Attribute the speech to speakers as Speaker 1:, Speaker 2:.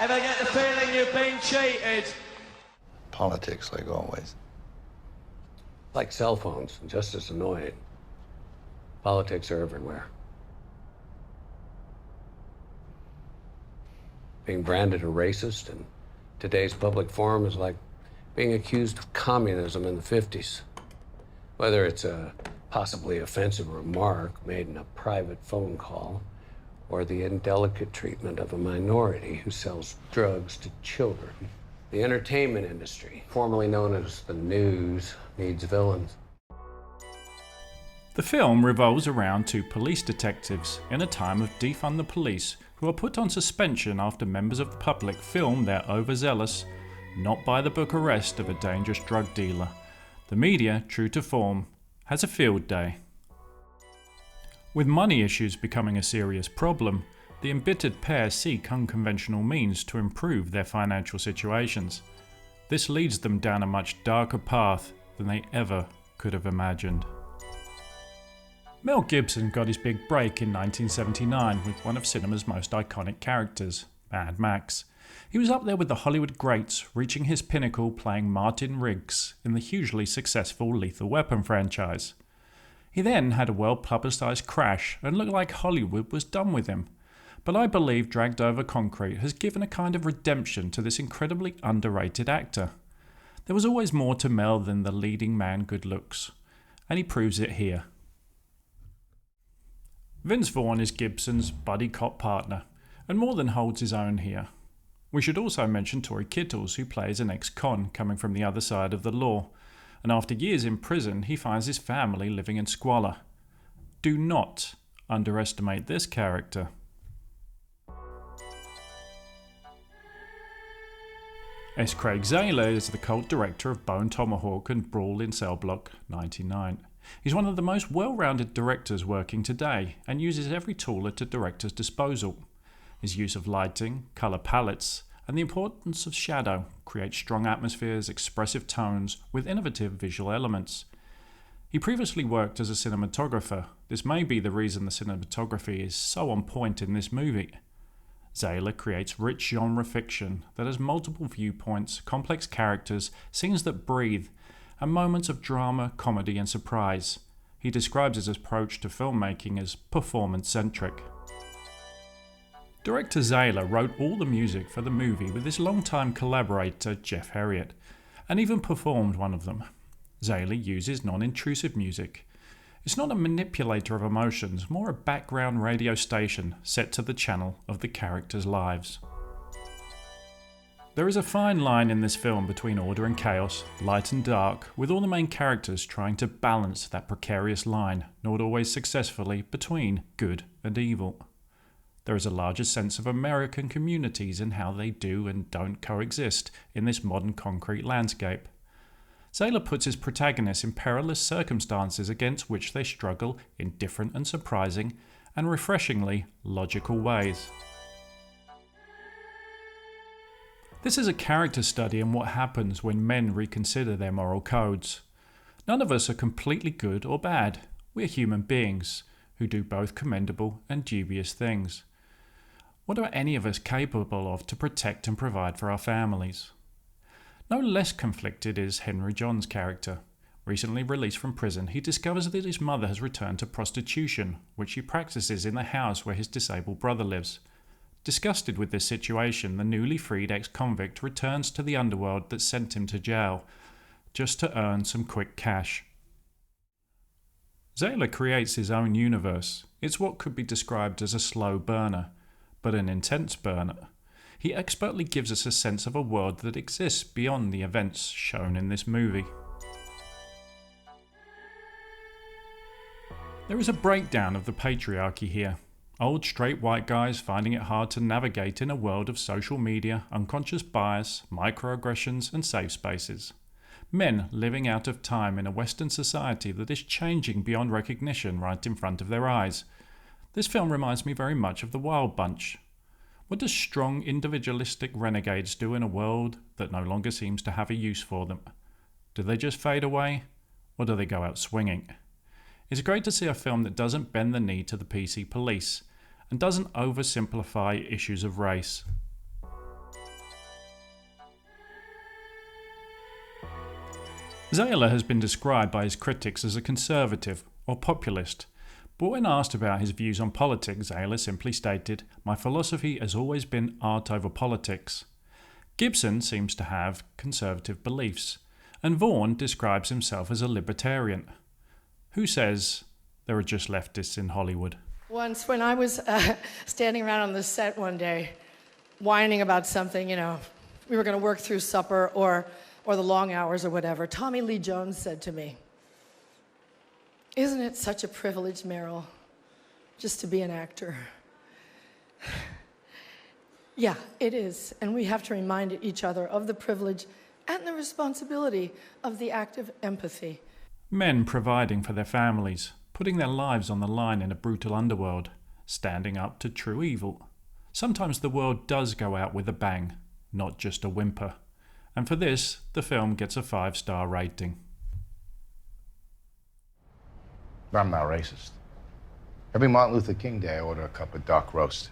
Speaker 1: Ever get the feeling you've been cheated?
Speaker 2: Politics, like always.
Speaker 3: Like cell phones, just as annoying. Politics are everywhere. Being branded a racist in today's public forum is like being accused of communism in the 50s. Whether it's a possibly offensive remark made in a private phone call, or the indelicate treatment of a minority who sells drugs to children. The entertainment industry, formerly known as the news, needs villains.
Speaker 4: The film revolves around two police detectives in a time of defund the police who are put on suspension after members of the public film their overzealous, not by the book arrest of a dangerous drug dealer. The media, true to form, has a field day. With money issues becoming a serious problem, the embittered pair seek unconventional means to improve their financial situations. This leads them down a much darker path than they ever could have imagined. Mel Gibson got his big break in 1979 with one of cinema's most iconic characters, Mad Max. He was up there with the Hollywood greats, reaching his pinnacle playing Martin Riggs in the hugely successful Lethal Weapon franchise. He then had a well-publicised crash and looked like Hollywood was done with him. But I believe Dragged Over Concrete has given a kind of redemption to this incredibly underrated actor. There was always more to Mel than the leading man good looks, and he proves it here. Vince Vaughn is Gibson's buddy cop partner, and more than holds his own here. We should also mention Tori Kittles, who plays an ex-con coming from the other side of the law, and after years in prison he finds his family living in squalor. Do not underestimate this character. S. Craig Zahler is the cult director of Bone Tomahawk and Brawl in Cell Block 99. He's one of the most well-rounded directors working today and uses every tool at a director's disposal. His use of lighting, colour palettes, and the importance of shadow creates strong atmospheres, expressive tones with innovative visual elements. He previously worked as a cinematographer. This may be the reason the cinematography is so on point in this movie. Zahler creates rich genre fiction that has multiple viewpoints, complex characters, scenes that breathe, and moments of drama, comedy and surprise. He describes his approach to filmmaking as performance-centric. Director Zahler wrote all the music for the movie with his longtime collaborator Jeff Herriott, and even performed one of them. Zahler uses non-intrusive music. It's not a manipulator of emotions, more a background radio station set to the channel of the characters' lives. There is a fine line in this film between order and chaos, light and dark, with all the main characters trying to balance that precarious line, not always successfully, between good and evil. There is a larger sense of American communities and how they do and don't coexist in this modern concrete landscape. Zahler puts his protagonists in perilous circumstances against which they struggle in different and surprising and refreshingly logical ways. This is a character study in what happens when men reconsider their moral codes. None of us are completely good or bad. We are human beings who do both commendable and dubious things. What are any of us capable of to protect and provide for our families? No less conflicted is Henry John's character. Recently released from prison, he discovers that his mother has returned to prostitution, which she practices in the house where his disabled brother lives. Disgusted with this situation, the newly freed ex-convict returns to the underworld that sent him to jail, just to earn some quick cash. Zahler creates his own universe. It's what could be described as a slow burner, but an intense burner. He expertly gives us a sense of a world that exists beyond the events shown in this movie. There is a breakdown of the patriarchy here. Old straight white guys finding it hard to navigate in a world of social media, unconscious bias, microaggressions and safe spaces. Men living out of time in a Western society that is changing beyond recognition right in front of their eyes. This film reminds me very much of The Wild Bunch. What do strong individualistic renegades do in a world that no longer seems to have a use for them? Do they just fade away, or do they go out swinging? It's great to see a film that doesn't bend the knee to the PC police, and doesn't oversimplify issues of race. Zayler has been described by his critics as a conservative or populist, but when asked about his views on politics, Zayler simply stated, "My philosophy has always been art over politics." Gibson seems to have conservative beliefs, and Vaughan describes himself as a libertarian. Who says there are just leftists in Hollywood?
Speaker 5: Once, when I was standing around on the set one day, whining about something, we were going to work through supper or the long hours or whatever, Tommy Lee Jones said to me, "Isn't it such a privilege, Meryl, just to be an actor?" Yeah, it is, and we have to remind each other of the privilege and the responsibility of the act of empathy.
Speaker 4: Men providing for their families, putting their lives on the line in a brutal underworld, standing up to true evil. Sometimes the world does go out with a bang, not just a whimper. And for this, the film gets a 5-star rating.
Speaker 6: I'm not racist. Every Martin Luther King Day, I order a cup of dark roast.